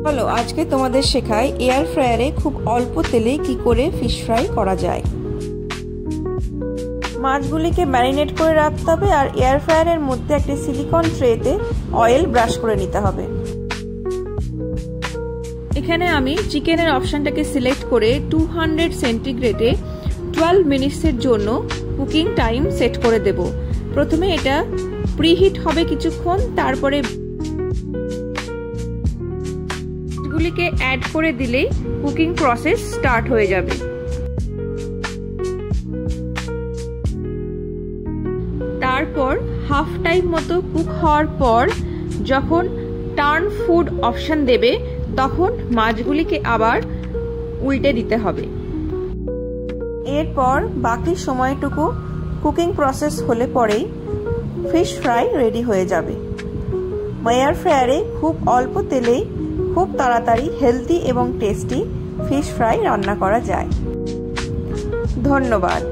চলো আজকে তোমাদের শেখাই এয়ার ফ্রায়ারে খুব অল্প তেলে কি করে ফিশ ফ্রাই করা যায়। মাছগুলিকে ম্যারিনেট করে রাখতে হবে আর এয়ার ফ্রায়ারের মধ্যে একটা সিলিকন ট্রেতে অয়েল ব্রাশ করে নিতে হবে। এখানে আমি চিকেনের অপশনটাকে সিলেক্ট করে 200 সেন্টিগ্রেডে 12 মিনিটসের জন্য কুকিং টাইম সেট করে দেব। প্রথমে এটা প্রিহিট হবে কিছুক্ষণ, তারপরে গুলিকে অ্যাড করে দিলেই কুকিং প্রসেস স্টার্ট হয়ে যাবে। তারপর হাফ টাইম মতো কুক হওয়ার পর যখন টার্ন ফুড অপশন দেবে তখন মাছগুলিকে আবার উল্টে দিতে হবে। এরপর বাকি সময়টুকু কুকিং প্রসেস হলে পরেই ফিশ ফ্রাই রেডি হয়ে যাবে। এয়ার ফ্রায়ারে খুব অল্প তেলেই খুব তাড়াতাড়ি হেলদি এবং টেস্টি ফিশ ফ্রাই রান্না করা যায়। ধন্যবাদ।